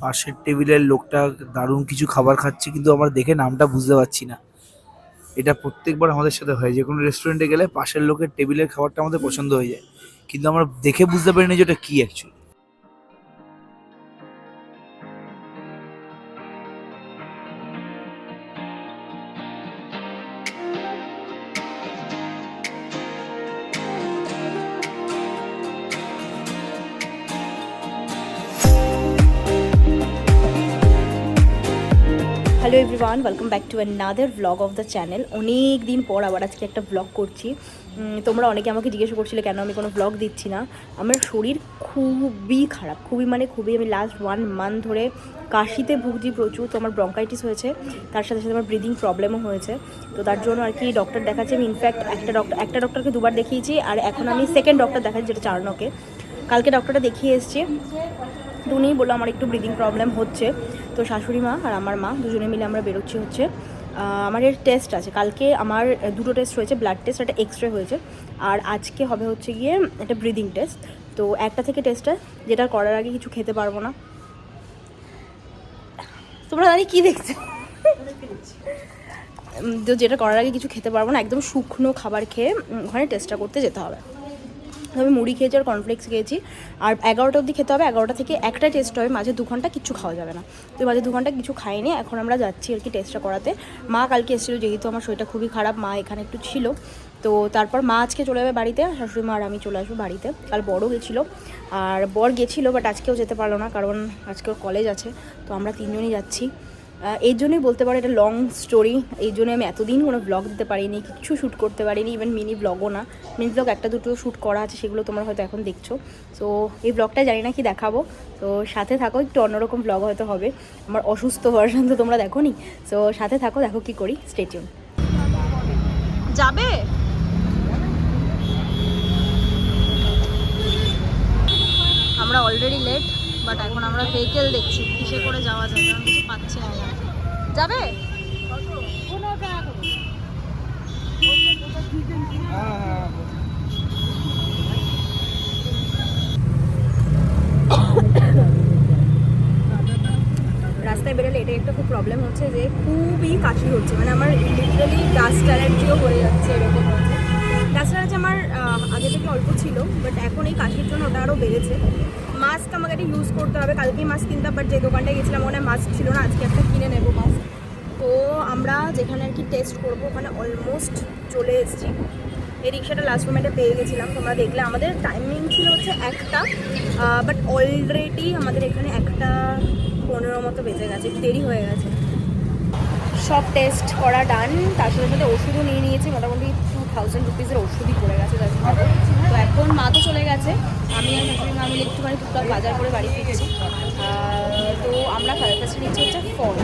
পাশের টেবিলের লোকটা দারুণ কিছু খাবার খাচ্ছে, কিন্তু আমরা দেখে নামটা বুঝতে পারছি না। এটা প্রত্যেকবার আমাদের সাথে হয়, যে কোনো রেস্টুরেন্টে গেলে পাশের লোকের টেবিলের খাবারটা আমাদের পছন্দ হয়ে যায়, কিন্তু আমরা দেখে বুঝতে পারি না যে ওটা কি actually. Hello everyone, welcome back to another blog of the channel. অনেক দিন পর আবার আজকে একটা ব্লগ করছি। তোমরা অনেকে আমাকে জিজ্ঞেস করছিলে কেন আমি কোনো ব্লগ দিচ্ছি না। আমার শরীর খুবই খারাপ, খুবই আমি লাস্ট 1 মান্থ ধরে কাশিতে ভুগছি প্রচুর। তো আমার ব্রঙ্কাইটিস হয়েছে, তার সাথে সাথে আমার ব্রিদিং প্রবলেমও হয়েছে। তো তার জন্য আর কি ডক্টর দেখাচ্ছি আমি। ইনফ্যাক্ট একটা ডক্টরকে 2বার দেখিয়েছি, আর এখন আমি সেকেন্ড ডক্টর দেখাচ্ছি, যেটা চারনকে। কালকে ডক্টরটা দেখিয়ে এসেছি, তো উনিই বললো আমার একটু ব্রিদিং প্রবলেম হচ্ছে। তো শাশুড়ি মা আর আমার মা দুজনে মিলে আমরা বেরোচ্ছি হচ্ছে। আমার এর টেস্ট আছে কালকে, আমার 2টো টেস্ট হয়েছে, ব্লাড টেস্ট, একটা এক্স রে হয়েছে, আর আজকে হবে হচ্ছে গিয়ে একটা ব্রিদিং টেস্ট। তো একটা থেকে টেস্টটা, যেটা করার আগে কিছু খেতে পারবো না। তোমরা জানি কী দেখছো, তো যেটা করার আগে কিছু খেতে পারবো না, একদম শুকনো খাবার খেয়ে ওখানে টেস্টটা করতে যেতে হবে। আমি মুড়ি খেয়েছি আর কর্নফ্লেক্স খেয়েছি, আর 11টা অবধি খেতে হবে। 11টা থেকে একটা টেস্ট হবে, মাঝে 2 ঘন্টা কিছু খাওয়া যাবে না। তো মাঝে 2 ঘন্টা কিছু খাইনি, এখন আমরা যাচ্ছি আর কি টেস্টটা করাতে। মা কালকে এসেছিলো, যেহেতু আমার শরীরটা খুবই খারাপ, মা এখানে একটু ছিল। তো তারপর মা আজকে চলে যাবে বাড়িতে, শাশুড়ি মা আর আমি চলে আসবো বাড়িতে। কাল বড়ও গেছিলো, আর বর গেছিলো, বাট আজকেও যেতে পারলো না, কারণ আজকেও কলেজ আছে। তো আমরা 3জনই যাচ্ছি। এই জন্যই বলতে পারো এটা লং স্টোরি। এই জন্য আমি এতদিন কোনো ব্লগ দিতে পারিনি, কিছু শ্যুট করতে পারিনি, ইভেন মিনি ব্লগও না। মিনি ব্লগ একটা দুটো শ্যুট করা আছে, সেগুলো তোমরা হয়তো এখন দেখছো। সো এই ব্লগটা জানি না কি দেখাবো, তো সাথে থাকো, একটু অন্যরকম ব্লগ হয়তো হবে। আমার অসুস্থ ভার্সন তো তোমরা দেখো নি, সো সাথে থাকো, দেখো কি করি, স্টে টিউন। যাবে আমরা অলরেডি লেট, বাট এখন আমরা ভেহিকেল দেখছি কিসে করে যাওয়া যায়, কারণ কিছু পাচ্ছি না। যাবে রাস্তায় বেরোলে এটাই একটা খুব প্রবলেম হচ্ছে, যে খুবই কাশি হচ্ছে, মানে আমার লিটারালি ডাস্ট অ্যালার্জিও হয়ে যাচ্ছে, এরকম হচ্ছে। ডাস্ট অ্যালার্জি আমার আগে থেকে অল্প ছিল, বাট এখন এই কাশির জন্য ওটা আরও বেড়েছে। মাস্ক আমাকে একটা ইউজ করতে হবে, কালকেই মাস্ক কিনতাম, বাট যে দোকানটায় গেছিলাম ওখানে মাস্ক ছিল না, আজকে একটা কিনে নেবো মাস্ক। তো আমরা যেখানে আর কি টেস্ট করবো ওখানে অলমোস্ট চলে এসেছি। এই রিক্সাটা লাস্ট মোমেন্টে পেয়ে গেছিলাম, তোমরা দেখলে। আমাদের টাইমিং ছিল হচ্ছে 1টা, বাট অলরেডি আমাদের এখানে 1:15 মতো বেজে গেছে, দেরি হয়ে গেছে। সব টেস্ট করা ডান, তার সাথে সাথে ওষুধও নিয়ে নিয়েছি, মোটামুটি 2000 রুপিসের ওষুধই পড়ে গেছে তার সাথে। তো এখন মা তো চলে গেছে, আমি আর শাশুড়ি মা মিলে একটুখানি টুকটাক বাজার করে বাড়ি ফিরছি। তো আমরা ফার্স্টে নিচ্ছি হচ্ছে ফল।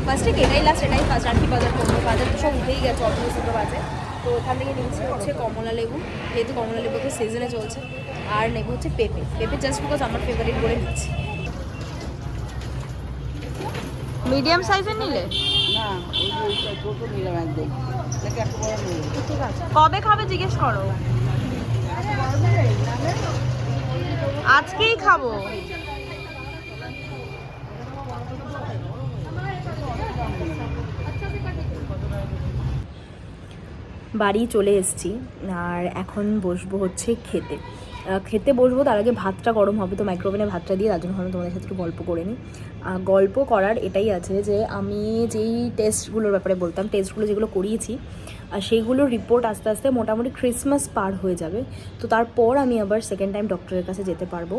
ফার্স্টে এটাই লাস্ট, এটাই ফার্স্ট, আর কি বাজার করবো, বাজার তো সব উঠেই গেছে, অল্প বাজে। তো ওখান থেকে নিচ্ছি হচ্ছে কমলা লেবু, যেহেতু কমলা লেবু তো সিজনে চলছে, আর নেবো হচ্ছে পেঁপে জাস্ট বিকজ আমার ফেভারিট বলে নিচ্ছি। মিডিয়াম সাইজের নিলে ঠিক আছে, কবে খাবে জিজ্ঞেস করো, আজকেই খাবো। বাড়ি চলে এসেছি, আর এখন বসবো হচ্ছে খেতে বসবো। তার আগে ভাতটা গরম হবে, তো মাইক্রোওভেনে ভাতটা দিয়ে, তার জন্য ভাবলাম তোমাদের সাথে একটু গল্প করে নিই। গল্প করার এটাই আছে যে আমি যেই টেস্টগুলোর ব্যাপারে বলতাম, টেস্টগুলো যেগুলো করিয়েছি, আর সেইগুলোর রিপোর্ট আস্তে আস্তে মোটামুটি ক্রিসমাস পার হয়ে যাবে। তো তারপর আমি আবার সেকেন্ড টাইম ডক্টরের কাছে যেতে পারবো।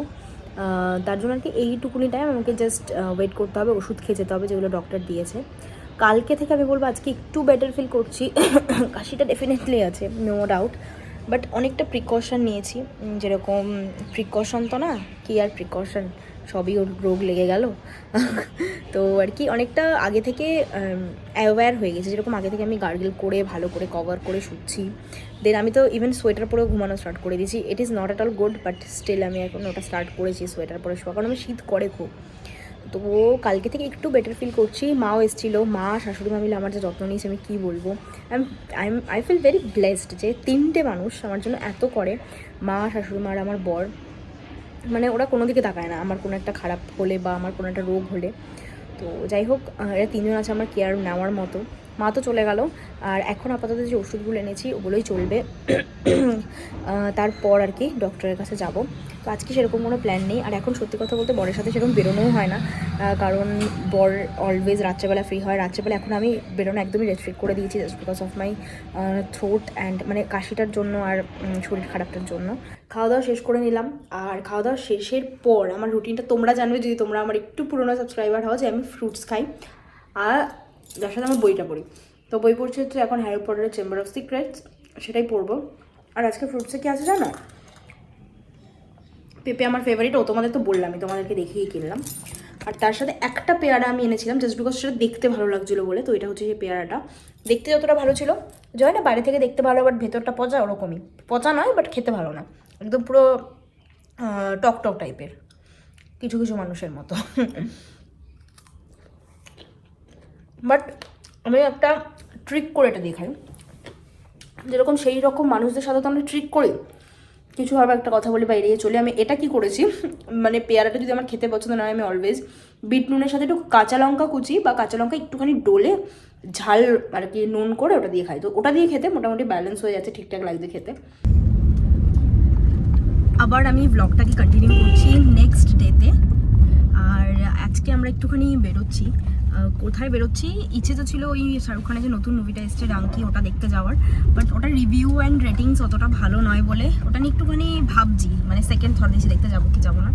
তার জন্য আর কি এইটুকুনি টাইম আমাকে জাস্ট ওয়েট করতে হবে, ওষুধ খেয়ে যেতে হবে যেগুলো ডক্টর দিয়েছে। কালকে থেকে আমি বলবো আজকে একটু বেটার ফিল করছি। কাশিটা ডেফিনেটলি আছে, নো ডাউট, বাট অনেকটা প্রিকশন নিয়েছি। যেরকম প্রিকশন তো না, কি আর প্রিকশন, সবই ওর রোগ লেগে গেল। তো আর কি অনেকটা আগে থেকে অ্যাওয়্যার হয়ে গেছে, যেরকম আগে থেকে আমি গার্গল করে ভালো করে কভার করে শুচ্ছি। দেন আমি তো ইভেন সোয়েটার পরেও ঘুমানো স্টার্ট করে দিয়েছি। It is not at all good, but still আমি এখন ওটা স্টার্ট করেছি, সোয়েটার পরে শোয়া, কারণ আমি শীত করে খুব। তো কালকে থেকে একটু বেটার ফিল করছি। মাও এসেছিলো, মা শাশুড়ি মা মিলে আমার যে যত্ন নিয়েছে আমি কী বলবো। আই ফিল ভেরি ব্লেসড যে 3টে মানুষ আমার জন্য এত করে, মা শাশুড়ি মা আর আমার বর। মানে ওরা কোনো দিকে তাকায় না আমার কোনো একটা খারাপ হলে বা আমার কোনো একটা রোগ হলে। তো যাই হোক, এরা তিনজন আছে আমার কেয়ার নেওয়ার মতো। মা তো চলে গেল, আর এখন আপাতত যে ওষুধগুলো এনেছি ওগুলোই চলবে। তারপর আর কি ডক্টরের কাছে যাব। তো আজকে সেরকম কোনো প্ল্যান নেই। আর এখন সত্যি কথা বলতে বরের সাথে সেরকম বেরোনোও হয় না, কারণ বর অলওয়েজ রাত্রেবেলা ফ্রি হয়। রাত্রেবেলা এখন আমি বেরোনো একদমই রেস্ট্রিক্ট করে দিয়েছি, just because of my throat and মানে কাশিটার জন্য আর শরীর খারাপটার জন্য। খাওয়া দাওয়া শেষ করে নিলাম, আর খাওয়া দাওয়া শেষের পর আমার রুটিনটা তোমরা জানবে যদি তোমরা আমার একটু পুরোনো সাবস্ক্রাইবার হও, যে আমি ফ্রুটস খাই আর যার সাথে আমার বইটা পড়ি। তো বই পড়ছি হচ্ছে এখন হ্যারি পটারের চেম্বার অফ সিক্রেটস, সেটাই পড়বো। আর আজকে ফ্রুটসে কি আছে জানো? পেঁপে আমার ফেভারিট, ও তোমাদের তো বললামই, তোমাদেরকে দেখেই কিনলাম। আর তার সাথে একটা পেয়ারা আমি এনেছিলাম জাস্ট বিকজ সেটা দেখতে ভালো লাগছিলো বলে। তো এটা হচ্ছে সেই পেয়ারাটা, দেখতে যতটা ভালো ছিল, জয় না বাইরে থেকে দেখতে ভালো বাট ভেতরটা পচা, ওরকমই। পচা নয় বাট খেতে ভালো না, একদম পুরো টক টক টাইপের, কিছু কিছু মানুষের মতো। বাট আমি একটা ট্রিক করে এটা দেখাই, যেরকম সেই রকম মানুষদের সাথে তো আমরা ট্রিক করি, কিছুভাবে একটা কথা বলি বা এড়িয়ে চলি। আমি এটা কি করেছি, মানে পেয়ারাটা যদি আমার খেতে পছন্দ নয়, আমি অলওয়েজ বিট নুনের সাথে একটু কাঁচা লঙ্কা কুচি বা কাঁচা লঙ্কা একটুখানি ডলে ঝাল আর কি নুন করে ওটা দিয়ে খাই। তো ওটা দিয়ে খেতে মোটামুটি ব্যালেন্স হয়ে যাচ্ছে, ঠিকঠাক লাগছে খেতে। আবার আমি ব্লগটাকে কন্টিনিউ করছি নেক্সট ডেতে। আর আজকে আমরা একটুখানি বেরোচ্ছি। কোথায় বেরোচ্ছি, ইচ্ছে তো ছিল ওই শাহরুখ খানের যে নতুন মুভিটা এসছে রাঙ্কি, ওটা দেখতে যাওয়ার। বাট ওটা রিভিউ অ্যান্ড রেটিংস অতটা ভালো নয় বলে ওটা নিয়ে একটুখানি ভাবছি, মানে সেকেন্ড থট দিয়েছি দেখতে যাবো কি যাবো না।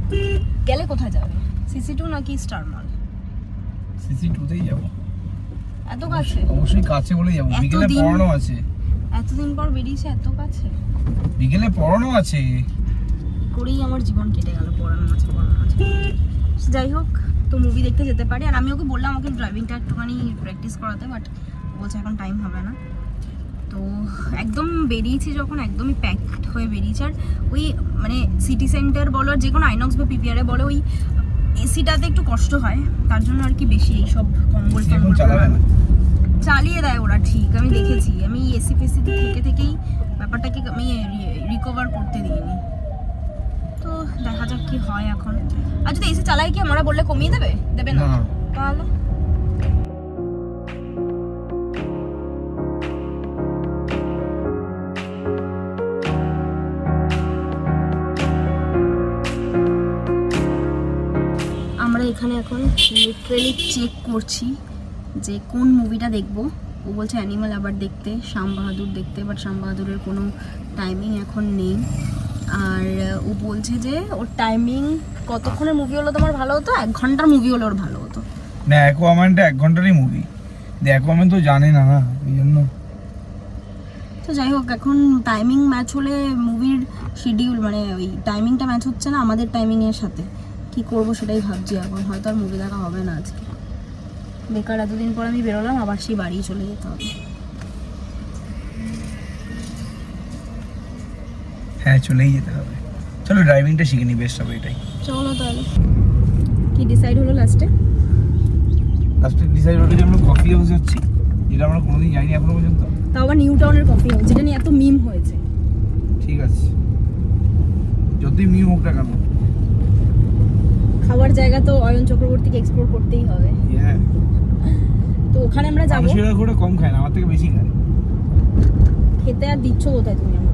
গেলে কোথায় যাবে, সিসি2 নাকি স্টার মল? সিসি2তেই যাবো। এত কাছে? অবশ্যই কাছে বলেই যাবো, বিকেলে পড়ানো আছে। এতদিন পর বেরিয়েছে, এত কাছে? বিকেলে পড়ানো আছে করেই আমার জীবন কেটে গেল, পড়ানো আছে। যাই হোক, তো মুভি দেখতে যেতে পারি। আর আমি ওকে বললাম ওকে ড্রাইভিংটা একটুখানি প্র্যাকটিস করাতে, বাট বলছে এখন টাইম হবে না। তো একদম বেরিয়েছি যখন, একদমই প্যাকড হয়ে বেরিয়েছি। আর ওই মানে সিটি সেন্টার বলো আর যে কোনো আইনক্স বা পিপিআরে বলো, ওই এসিটাতে একটু কষ্ট হয়, তার জন্য আর কি বেশি এইসব কম্বল চালাবে না, চালিয়ে দেয় ওরা, ঠিক আমি দেখেছি। আমি এসি ফেসিতে থেকেই ব্যাপারটাকে আমি রিকভার করতে দিইনি। তো দেখা যাক কি হয় এখন। আর যদি এসি চালাই কি আমরা বললে কমিয়ে দেবে না? তাহলে আমরা এখানে এখন লিটারালি চেক করছি যে কোন মুভিটা দেখবো। ও বলছে অ্যানিমাল আবার দেখতে, শ্যাম বাহাদুর দেখতে, বাট শ্যাম বাহাদুরের কোনো টাইমিং এখন নেই। আর ও বলছে যে ওর টাইমিং কতক্ষণের মুভি হলো তোমার ভালো হতো, 1 ঘন্টার মুভি হলে ওর ভালো হতো না। অ্যাকোয়াম্যানটা 1 ঘন্টারই মুভি, অ্যাকোয়াম্যান তো জানে না না, এই জন্য। তো যাই হোক, এখন টাইমিং ম্যাচ হলে মুভির শিডিউল মানে ওই টাইমিংটা ম্যাচ হচ্ছে না আমাদের টাইমিংয়ের সাথে, কি করব সেটাই ভাবছি এখন। হয়তো আর মুভি দেখা হবে না আজকে, বেকার এতদিন পর আমি বেরোলাম, আবার সেই বাড়ি চলে যেতে হবে। হ্যাঁ, চলেই যেতে হবে। চলো ড্রাইভিংটা শিখে নি, বেস্ট হবে এটাই। চলো তাহলে। কি ডিসাইড হলো লাস্টে? ডিসাইড হলো যে আমরা কফি হাউস যাচ্ছি, যেটা আমরা কোনোদিন যাইনি এখনো পর্যন্ত। তাও আবার নিউ টাউনের কফি হাউস, যেটা নিয়ে এত মিম হয়েছে। ঠিক আছে, যতই মিম হোক না কেন, খাবার জায়গা তো অয়ন চক্রবর্তীকে এক্সপ্লোর করতেই হবে। হ্যাঁ। তো ওখানে আমরা যাবো। মানুষেরা খুব কম খায় না, আমার থেকে বেশি খায়। খেতে আর দিচ্ছ কোথায় তুমি আমাকে?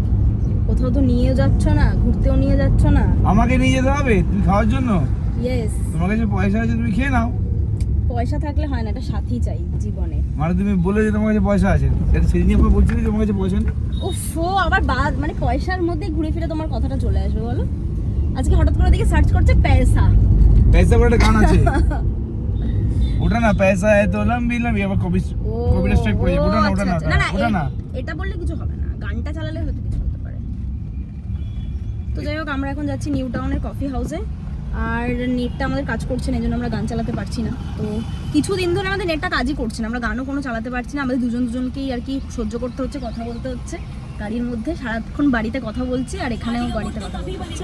কোথাও তো নিয়ে যাচ্ছ না, ঘুরতেও নিয়ে যাচ্ছ না। আমাকে নিয়ে যেতে হবে তুমি খাওয়ার জন্য? ইয়েস। তোমার কাছে পয়সা আছে, তুমি খেয়ে নাও। পয়সা থাকলে হয় না, একটা সাথী চাই জীবনে। মানে তুমি বলে যে তোমার কাছে পয়সা আছে, এটা সেদিনই আমরা বলছিলে যে তোমার কাছে পয়সা নেই। উফ, আবার বাদ মানে পয়সার মধ্যে ঘুরে ফিরে তোমার কথাটা চলে আসবে বলো। আজকে হঠাৎ করে দিকে সার্চ করছে পয়সা বলে একটা গান আছে, ওটা না পয়সা है तो लंबी लंबी, আবার কবিটা স্ট্রাইক করে যাবে। ওটা না এটা বললে কিছু হবে না, গানটা চালালে হয়তো কিছু হতে পারে। তো যাই হোক, আমরা এখন যাচ্ছি নিউ টাউনের কফি হাউসে। আর নেটটা আমাদের কাজ করছে না, এই জন্য আমরা গান চালাতে পারছি না। তো কিছুদিন ধরে আমাদের নেটটা কাজই করছে না, আমরা গানও কোনো চালাতে পারছি না। আমাদের দুজনকেই আর কি সহ্য করতে হচ্ছে, কথা বলতে হচ্ছে গাড়ির মধ্যে। সারাক্ষণ বাড়িতে কথা বলছি আর এখানেও বাড়িতে কথা বলছি।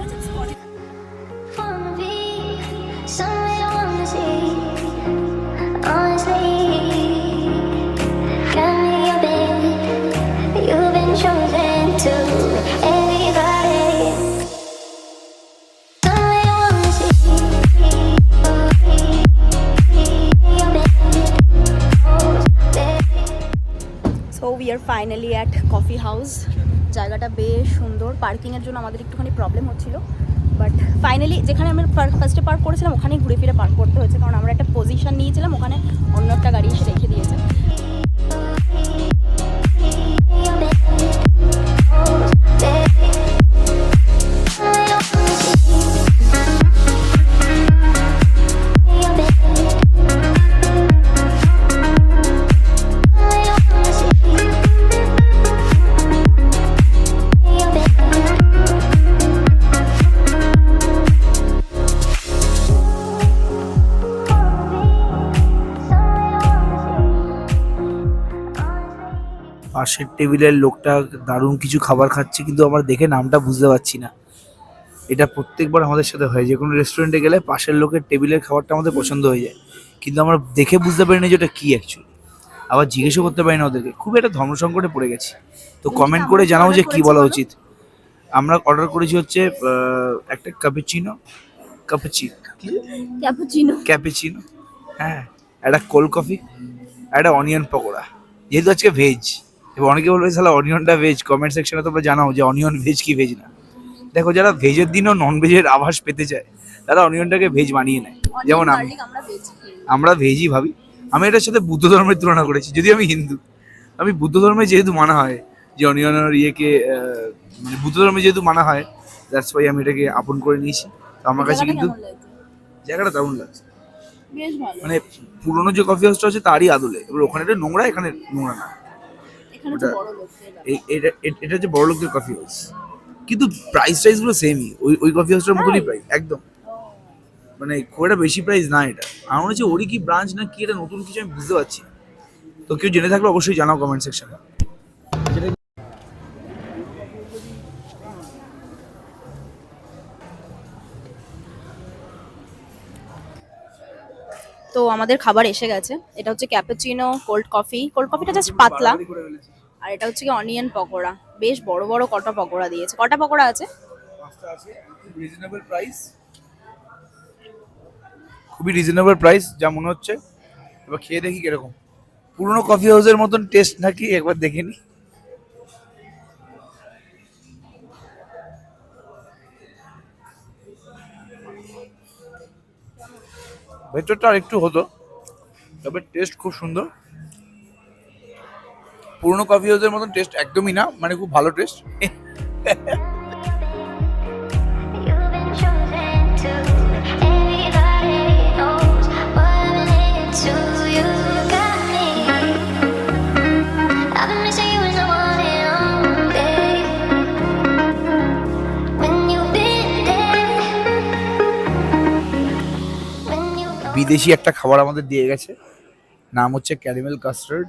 Chosen to everybody. Don't we are finally at coffee house. জায়গাটা বেশ সুন্দর, পার্কিংয়ের জন্য আমাদের একটুখানি প্রবলেম হচ্ছিল, বাট ফাইনালি যেখানে আমরা ফার্স্টে পার্ক করেছিলাম ওখানেই ঘুরে ফিরে পার্ক করতে হয়েছে, কারণ আমরা একটা পজিশন নিয়েছিলাম, ওখানে অন্য একটা গাড়ি এসে রেখে দিয়েছে। পাশের টেবিলের লোকটা দারুণ কিছু খাবার খাচ্ছে, কিন্তু আমরা দেখে নামটা বুঝতে পারছি না। এটা প্রত্যেকবার আমাদের সাথে হয়, যে কোনো রেস্টুরেন্টে গেলে পাশের লোকের টেবিলের খাবারটা আমাদের পছন্দ হয়ে যায়, কিন্তু আমরা দেখে বুঝতে পারি না যে ওটা কী অ্যাকচুয়ালি। আবার জিজ্ঞেসও করতে পারি না ওদেরকে। খুব একটা ধর্মসংকটে পড়ে গেছি। তো কমেন্ট করে জানাও যে কী বলা উচিত। আমরা অর্ডার করেছি হচ্ছে একটা ক্যাপুচিনো, ক্যাপুচিনো, হ্যাঁ, একটা কোল্ড কফি, একটা অনিয়ন পকোড়া। যেহেতু আজকে ভেজ, এবার অনেকে বলবে সালা অনিয়নটা ভেজ, কমেন্ট সেকশনে তোমরা জানাও যে অনিয়ন ভেজ কি ভেজ না। দেখো, যারা ভেজের দিনও নন ভেজের আভাস পেতে চায় তারা অনিয়নটাকে ভেজ বানিয়ে নেয়, যেমন আমরা ভেজই ভাবি। আমি এটার সাথে বুদ্ধ ধর্মের তুলনা করেছি, যদি আমি হিন্দু, আমি বুদ্ধ ধর্মে যেহেতু মানা হয় যে অনিয়নের ইয়েকে মানে বুদ্ধ ধর্মে যেহেতু মানা হয়, দ্যাটস ওয়াই আমি এটাকে আপন করে নিয়েছি। তো আমার কাছে কিন্তু জায়গাটা দারুণ লাগছে, মানে পুরোনো যে কফি হাউসটা আছে তারই আদলে। এবার ওখানে এটা নোংরা, এখানে নোংরা না। এটা হচ্ছে বড় লোকদের কফি হাউস, কিন্তু প্রাইস গুলো সেমই, ওই কফি হাউসটার মতনই প্রাইস একদম, মানে খুব একটা বেশি প্রাইস না এটা। আমার মনে হচ্ছে ওরই কি ব্রাঞ্চ না কি, এটা নতুন কিছু আমি বুঝতে পারছি না। তো কেউ জেনে থাকলে অবশ্যই জানাও কমেন্ট সেকশনে। তো আমাদের খাবার এসে গেছে। এটা হচ্ছে ক্যাপুচিনো, কোল্ড কফিটা জাস্ট পাতলা, আর এটা হচ্ছে কি অনিয়ন পকোড়া। বেশ বড় বড় কটা পকোড়া দিয়েছে। কটা পকোড়া আছে? খুবই রিজনেবল প্রাইস যা মনে হচ্ছে। এবার খেয়ে দেখি কিরকম। পুরোনো কফি হাউসের মতন টেস্ট নাকি একবার দেখে নি। ভেতরটা আর একটু হতো, তবে টেস্ট খুব সুন্দর। পুরোনো কফি হাউসের মতন টেস্ট একদমই না, মানে খুব ভালো test. You've been chosen to. Everybody knows what I'm into. You got me. I've been missing you as I want it all day. When you've been there. When you go. বিদেশি একটা খাবার আমাদের দিয়ে গেছে, নাম হচ্ছে ক্যারামেল কাস্টার্ড।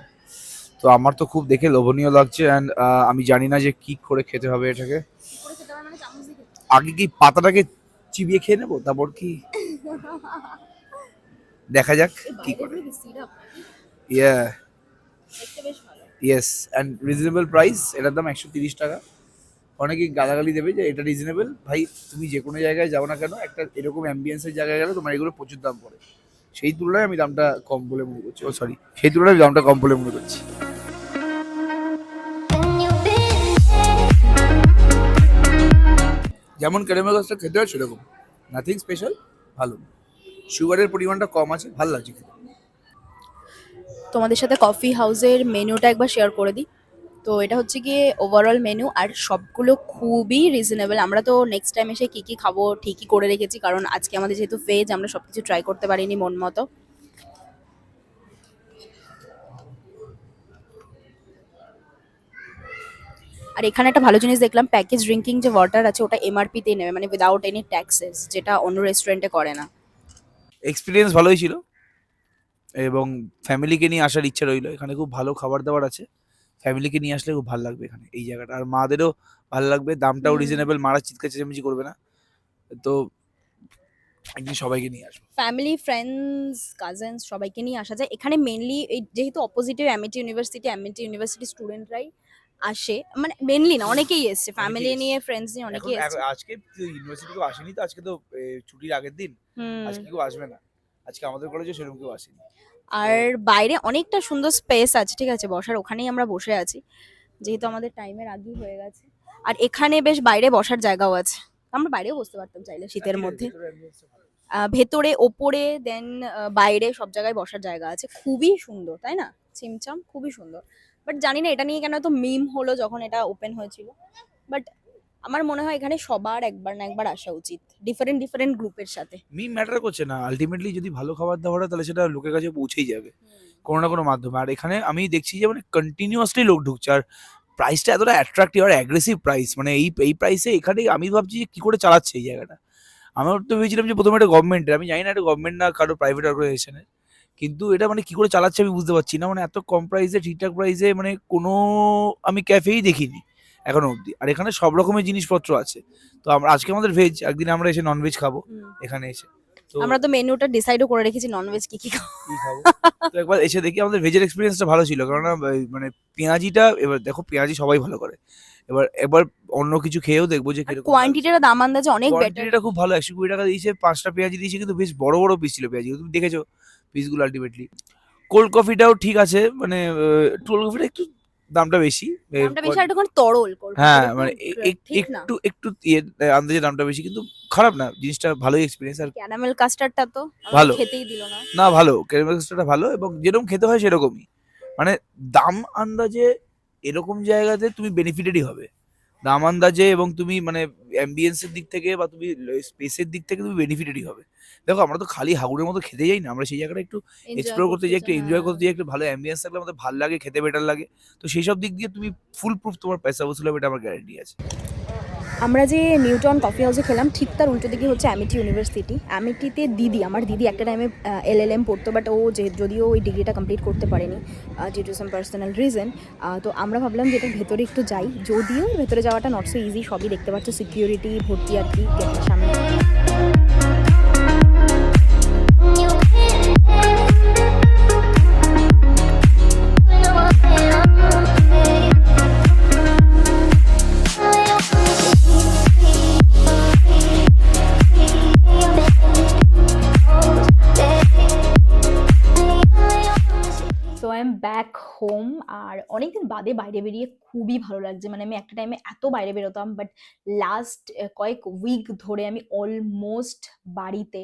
তো আমার তো খুব দেখে লোভনীয় লাগছে, অ্যান্ড আমি জানি না যে কি করে খেতে হবে এটাকে। আগে কি পাতাটাকে চিবিয়ে খেয়ে নেবো, তারপর কি দেখা যাক কি করে। Yes, and reasonable price. এটার দাম 130 টাকা। অনেকে গালাগালি দেবে যে এটা রিজনেবল। ভাই, তুমি যে কোনো জায়গায় যাও না কেন, একটা এরকম অ্যাম্বিয়েন্সের জায়গায় গেলে তোমার এগুলো প্রচুর দাম পড়ে। সেই তুলনায় আমি দামটা কম বলে মনে করছি। সেই তুলনায় আমি দামটা কম বলে মনে করছি। When you've been there. যেমন ক্যারামেল কাস্টার্ড খেতে হয় সেরকম, নাথিং স্পেশাল, ভালো। সুগারের পরিমাণটা কম আছে, ভালো লাগছে খেতে। তোমাদের সাথে কফি হাউসের মেনুটা একবার শেয়ার করে দিই। তো এটা হচ্ছে গিয়ে ওভারঅল মেনু, আর সবগুলো খুবই রিজনেবল। আমরা তো নেক্সট টাইম এসে কি কি খাবো ঠিকই করে রেখেছি, কারণ আজকে আমাদের যেহেতু ভেজ, আমরা সবকিছু ট্রাই করতে পারিনি মন মতো। আর এখানে একটা ভালো জিনিস দেখলাম, প্যাকেজ ড্রিঙ্কিং যে ওয়াটার আছে ওটা এমআরপিতেই নেবে, মানে উইদাউট এনি ট্যাক্সেস, যেটা অন্য রেস্টুরেন্টে করে না। এক্সপিরিয়েন্স ভালোই ছিল, এবং ফ্যামিলিকে নিয়ে আসার ইচ্ছা রইলো। এখানে খুব ভালো খাবার দাবার আছে, ফ্যামিলিকে নিয়ে আসলে খুব ভালো লাগবে এখানে এই জায়গাটা। আর মাদেরও ভালো লাগবে, দামটাও রিজনেবল, মারা চিৎকার চেঁচামেচি করবে না। তো একদিন সবাইকে নিয়ে আসবো। ফ্যামিলি, ফ্রেন্ডস, কাজিনস সবাইকে নিয়ে আসা যায় এখানে। মেনলি এই যেহেতু অপোজিটে অ্যামিটি ইউনিভার্সিটি স্টুডেন্টরাই আসে, মানে মেনলি না, অনেকেই এসছে ফ্যামিলি এসছে। নিয়ে, ফ্রেন্ডস নিয়ে অনেকেই এসছে। আজকে ইউনিভার্সিটি কেউ আসেনি তো, আজকে তো ছুটির আগের দিন, হুম। আজকে কেউ আসবে না। আজকে আমাদের কলেজে সেরকম কেউ আসেনি। আর বাইরে অনেকটা সুন্দর স্পেস আছে, ঠিক আছে, বসার, ওখানেই আমরা বসে আছি যেহেতু আমাদের টাইমের আগেই হয়ে গেছে। আর এখানে বেশ বাইরে বসার জায়গাও আছে, আমরা বাইরেও বসতে পারতাম চাইলে শীতের মধ্যে। ভেতরে, ওপরে, দেন বাইরে সব জায়গায় বসার জায়গা আছে, খুবই সুন্দর তাই না, চিমচাম খুবই সুন্দর। বাট জানি না এটা নিয়ে কেন তো মিম হলো যখন এটা ওপেন হয়েছিল। বাট আমার মনে হয় এখানে সবার একবার না একবার আসা উচিত, ডিফারেন্ট ডিফারেন্ট গ্রুপের সাথে। মিম ম্যাটার করছে না, আলটিমেটলি যদি ভালো খাবার দাবার হয় তাহলে সেটা লোকের কাছে পৌঁছেই যাবে কোনো না কোনো মাধ্যমে। আর এখানে আমি দেখছি যে মানে কন্টিনিউয়াসলি লোক ঢুকছে, আর প্রাইসটা এতটা অ্যাট্রাক্টিভ আর অ্যাগ্রেসিভ প্রাইস, মানে এই প্রাইসে এখানে আমি ভাবছি যে কী করে চালাচ্ছে এই জায়গাটা। আমার তো ভেবেছিলাম যে প্রথমে এটা গভর্নমেন্টের, আমি জানি না এটা গভর্নমেন্ট না কারো প্রাইভেট অর্গানাইজেশনের, কিন্তু এটা মানে কী করে চালাচ্ছে আমি বুঝতে পারছি না। মানে এত কম প্রাইসে ঠিকঠাক প্রাইসে মানে কোনো আমি ক্যাফেই দেখিনি এখনো অবধি। আর এখানে সব রকমের জিনিসপত্র আছে। তো আমরা আজকে আমাদের ভেজ, একদিন আমরা এসে ননভেজ খাবো এখানে এসে। তো আমরা তো মেনুটা ডিসাইডও করে রেখেছি ননভেজ কি কি খাবো। কি খাবো, তো একবার এসে দেখি। আমাদের ভেজের এক্সপিরিয়েন্সটা ভালো ছিল, কারণ মানে পেঁয়াজিটা, এবার দেখো পেঁয়াজি সবাই ভালো করে, এবার একবার অন্য কিছু খেয়েও দেখবো যে কিরকম। কোয়ান্টিটিটা দাম আন্দাজে অনেক বেটার। কোয়ান্টিটিটা খুব ভালো, 120 টাকা দিয়েছে, 5টা পেঁয়াজি দিয়েছে, কিন্তু বেশ বড় বড় পিস ছিল পেঁয়াজি, তুমি দেখেছো পিসগুলো আলটিমেটলি। কোল্ড কফিটাও ঠিক আছে, মানে কোল্ড কফিটা একটু দামটা বেশি। দামটা বেশি আর একটুখানি তরল cold হ্যাঁ coffee মানে ঠিক না। একটু একটু আন্দাজে দামটা বেশি, কিন্তু খারাপ না, জিনিসটা ভালোই এক্সপিরিয়েন্স। আর ক্যারামেল কাস্টার্ডটা তো আমাকে ভালো। খেতেই দিল না। না ভালো, ক্যারামেলটা ভালো, এবং যেরকম খেতে হয় সেরকমই, মানে দাম আন্দাজে এরকম জায়গাতে তুমি বেনিফিটেডই হবে দাম আন্দাজে, এবং তুমি মানে অ্যাম্বিয়েন্সের দিক থেকে বা তুমি স্পেসের দিক থেকে তুমি বেনিফিটেডই হবে। দেখো আমরা তো খালি হাগুরের মতো খেতে যাই না, আমরা সেই জায়গাটা একটু Enjoy এক্সপ্লোর করতে যাই, একটু চাই, এনজয় করতে হ্যাঁ। যাই, একটু ভালো অ্যাম্বিয়েন্স থাকলে আমাদের ভালো লাগে, খেতে বেটার লাগে। তো সেই সব দিক দিয়ে তুমি ফুল প্রুফ তোমার পয়সা বসুল হবে, এটা আমার গ্যারান্টি আছে। আমরা যে নিউটন কফি হাউসে খেলাম ঠিক তার উল্টো দিকে হচ্ছে অ্যামিটি ইউনিভার্সিটি। অ্যামিটিতে আমার দিদি একটা টাইমে LLM পড়তো, বাট ও যদিও ওই ডিগ্রিটা কমপ্লিট করতে পারেনি due to some personal reason. তো আমরা ভাবলাম যে এটার ভেতরে একটু যাই, যদিও ভেতরে যাওয়াটা নট সো ইজি, সবই দেখতে পাচ্ছ, সিকিউরিটি ভর্তি আর কি গেটের সামনে। You been there. When I'm walking on day. So I am back home. আর অনেকদিন বাদে বাইরে বেরিয়ে খুবই ভালো লাগছে। মানে আমি একটা টাইমে এত বাইরে বেরোতাম, বাট লাস্ট কয়েক উইক ধরে আমি অলমোস্ট বাড়িতে।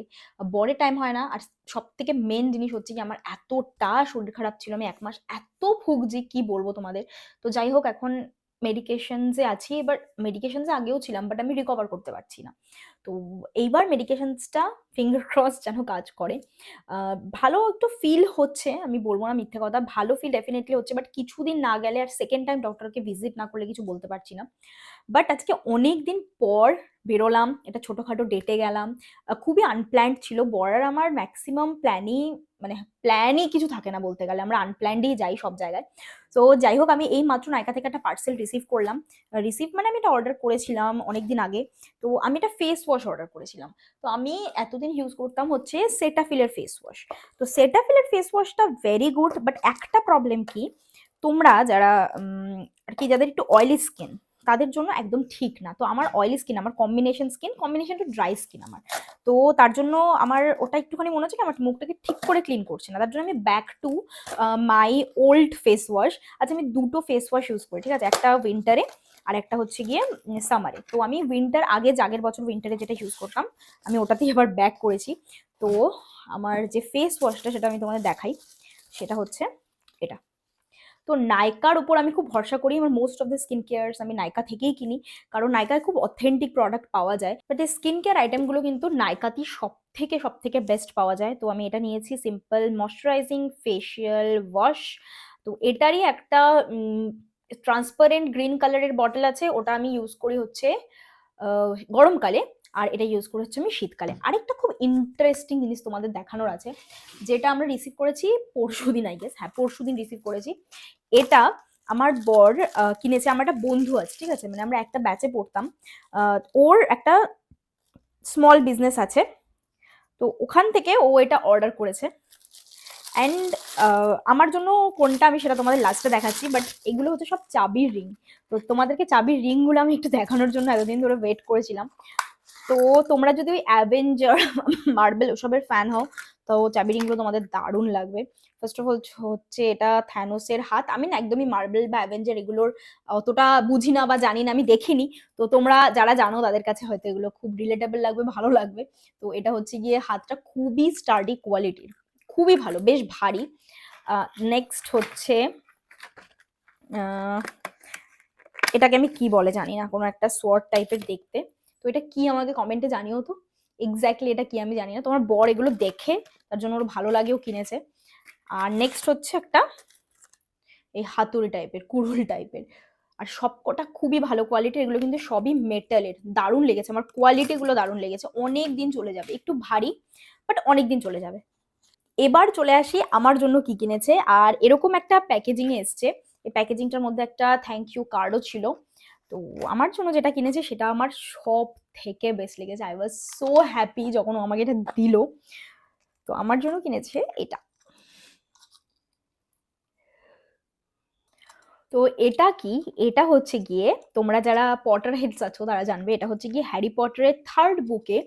বড় টাইম হয় না। আর সব থেকে মেন জিনিস হচ্ছে কি, আমার এতটা শরীর খারাপ ছিল, আমি 1 মাস এত ভুগছি কি বলবো তোমাদের। তো যাই হোক, এখন মেডিকেশনসে আছি। এবার মেডিকেশনসে আগেও ছিলাম, বাট আমি রিকভার করতে পারছি না। তো এইবার মেডিকেশনসটা ফিঙ্গার ক্রস যেন কাজ করে। ভালো একটু ফিল হচ্ছে, আমি বলবো না মিথ্যে কথা, ভালো ফিল ডেফিনেটলি হচ্ছে, বাট কিছুদিন না গেলে আর সেকেন্ড টাইম ডক্টরকে ভিজিট না করলে কিছু বলতে পারছি না। বাট আজকে অনেক দিন পর বেরোলাম, এটা ছোটোখাটো ডেটে গেলাম। খুবই আনপ্ল্যান্ড ছিল। বরার আমার ম্যাক্সিমাম প্ল্যানই কিছু থাকে না বলতে গেলে, আমরা আনপ্ল্যান্ডেই যাই সব জায়গায়। তো যাই হোক, আমি এই মাত্র নাইকা থেকে একটা পার্সেল রিসিভ করলাম। মানে আমি এটা অর্ডার করেছিলাম অনেক দিন আগে। তো আমি একটা ফেস ওয়াশ অর্ডার করেছিলাম। তো আমি এতদিন ইউজ করতাম হচ্ছে সেটাফিলের ফেস ওয়াশ। তো সেটাফিলের ফেস ওয়াশটা ভেরি গুড, বাট একটা প্রবলেম কি, তোমরা যারা আর কি যাদের একটু অয়েলি স্কিন তাদের জন্য একদম ঠিক না। তো আমার অয়েলি স্কিন, আমার কম্বিনেশন টু ড্রাই স্কিন আমার। তো তার জন্য আমার ওটা একটুখানি মনে হচ্ছে কি আমার মুখটাকে ঠিক করে ক্লিন করছে না। তার জন্য আমি back to my old face wash. আচ্ছা, আমি দুটো ফেস ওয়াশ ইউজ করি, ঠিক আছে, একটা উইন্টারে আর একটা হচ্ছে গিয়ে সামারে। তো আমি আগের বছর উইন্টারে যেটা ইউজ করতাম আমি ওটাতেই এবার ব্যাক করেছি। তো আমার যে ফেস ওয়াশটা সেটা আমি তোমাদের দেখাই, সেটা হচ্ছে এটা। তো নাইকার উপর আমি খুব ভরসা করি। আমার most of the skin cares আমি নাইকা থেকেই কিনি, কারণ নাইকায় খুব অথেন্টিক প্রোডাক্ট পাওয়া যায়। বাট এই স্কিন কেয়ার আইটেমগুলো কিন্তু নাইকাতেই সব থেকে বেস্ট পাওয়া যায়। তো আমি এটা নিয়েছি, সিম্পল ময়শ্চারাইজিং ফেশিয়াল ওয়াশ। তো এটারই একটা ট্রান্সপারেন্ট গ্রিন কালারের বটল আছে, ওটা আমি ইউজ করি হচ্ছে গরমকালে, আর এটা ইউজ করে হচ্ছে আমি শীতকালে। আরেকটা খুব ইন্টারেস্টিং জিনিস তোমাদের দেখানোর আছে, যেটা আমরা রিসিভ করেছি পরশুদিন, আই গেস, হ্যাঁ পরশুদিন রিসিভ করেছি। এটা আমার বর কিনেছে। আমার একটা বন্ধু আছে, ঠিক আছে, মানে আমরা একটা ব্যাচে পড়তাম। ওর একটা স্মল বিজনেস আছে, তো ওখান থেকে ও এটা অর্ডার করেছে। অ্যান্ড আমার জন্য কোনটা আমি সেটা তোমাদের লাস্টে দেখাচ্ছি, বাট এগুলো হচ্ছে সব চাবির রিং। তো তোমাদেরকে চাবির রিংগুলো আমি একটু দেখানোর জন্য এতদিন ধরে ওয়েট করেছিলাম। তো তোমরা যদি ওই অ্যাভেঞ্জার মার্বেল ওসবের ফ্যান হও, তো চাবি রিংগুলো তোমাদের দারুণ লাগবে। ফার্স্ট অফ অল হচ্ছে এটা থ্যানোসের হাত। আমি না একদমই মার্বেল বা অ্যাভেঞ্জার এগুলোর অতটা বুঝি না বা জানি না, আমি দেখিনি। তো তোমরা যারা জানো তাদের কাছে হয়তো এগুলো খুব রিলেটেবল লাগবে, ভালো লাগবে। তো এটা হচ্ছে গিয়ে হাতটা খুবই স্টার্ডি কোয়ালিটির, খুবই ভালো, বেশ ভারী। নেক্সট হচ্ছে এটাকে আমি কি বলে জানি না, কোনো একটা সোয়ার্ড টাইপের দেখতে। তো এটা কি আমাকে কমেন্টে জানিও তো, এক্স্যাক্টলি এটা কি আমি জানি না। তোমার বর এগুলো দেখে তার জন্য ওর ভালো লাগেও কিনেছে। আর নেক্সট হচ্ছে একটা এই হাতুড়ি টাইপের, কুড়ুল টাইপের। আর সবকটা খুবই ভালো কোয়ালিটির, এগুলো কিন্তু সবই মেটালের। দারুণ লেগেছে আমার, কোয়ালিটিগুলো দারুণ লেগেছে, অনেক দিন চলে যাবে। একটু ভারী বাট অনেক দিন চলে যাবে। এবার চলে আসি আমার জন্য কি কিনেছে। আর এরকম একটা প্যাকেজিং এ এসছে, এই প্যাকেজিংটার মধ্যে একটা থ্যাংক ইউ কার্ডও ছিল। তো আমার জন্য যেটা কিনেছে সেটা আমার সব থেকে বেস্ট লেগেছে। আই ওয়াজ সো হ্যাপি যখন ও আমাকে এটা দিল। তো আমার জন্য কিনেছে এটা। তো এটা কি, এটা হচ্ছে গিয়ে তোমরা যারা পটার হেডস আছো তারা জানবে, এটা হচ্ছে গিয়ে হ্যারি পটারের থার্ড বুকে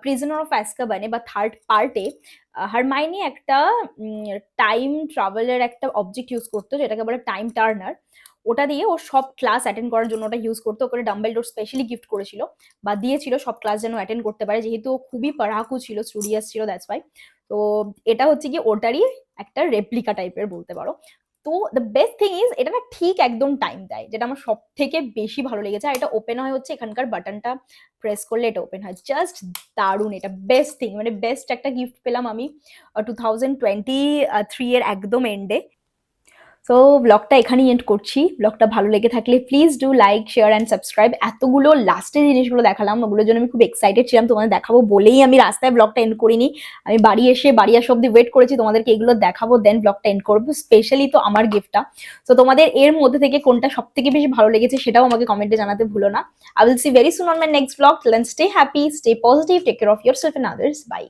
প্রিজনার অফ অ্যাজকাবানে বা থার্ড পার্টে হারমাইনি একটা টাইম ট্রাভেলের একটা অবজেক্ট ইউজ করতো যেটাকে বলে টাইম টার্নার। ওটা দিয়ে ও সব ক্লাস অ্যাটেন্ড করার জন্য ওটা ইউজ করতো। ওকে ডাম্বেলডোর স্পেশালি গিফট করেছিল বা দিয়েছিল সব ক্লাস যেন অ্যাটেন্ড করতে পারে, যেহেতু ও খুবই পড়াকু ছিল, স্টুডিয়াস ছিল, দ্যাটস ওয়াই। তো এটা হচ্ছে কি ওটারই একটা রেপ্লিকা টাইপের বলতে পারো। তো দ্য বেস্ট থিং ইজ এটা না ঠিক একদম টাইম দেয়, যেটা আমার সব থেকে বেশি ভালো লেগেছে। আর এটা ওপেন হয় হচ্ছে এখানকার বাটনটা প্রেস করলে এটা ওপেন হয়, জাস্ট দারুণ। এটা বেস্ট থিং, মানে বেস্ট একটা গিফট পেলাম আমি 2023 এর একদম এন্ডে। সো ব্লগটা এখানেই এন্ড করছি। ব্লগটা ভালো লেগে থাকলে please do like, share and subscribe. এতগুলো লাস্টে জিনিসগুলো দেখালাম, ওগুলোর জন্য আমি খুব এক্সাইটেড ছিলাম তোমাদের দেখাবো বলেই আমি রাস্তায় ব্লগটা এন্ড করিনি। আমি বাড়ি আসা অব্দি ওয়েট করেছি তোমাদেরকে এগুলো দেখাবো, দেন ব্লগটা এন্ড করবো। স্পেশালি তো আমার গিফটটা। তো তোমাদের এর মধ্যে থেকে কোনটা সব থেকে বেশি ভালো লেগেছে সেটাও আমাকে কমেন্টে জানাতে ভুলো না। I will see very soon on my next blog. Till then stay happy, stay positive, take care of yourself and others. By.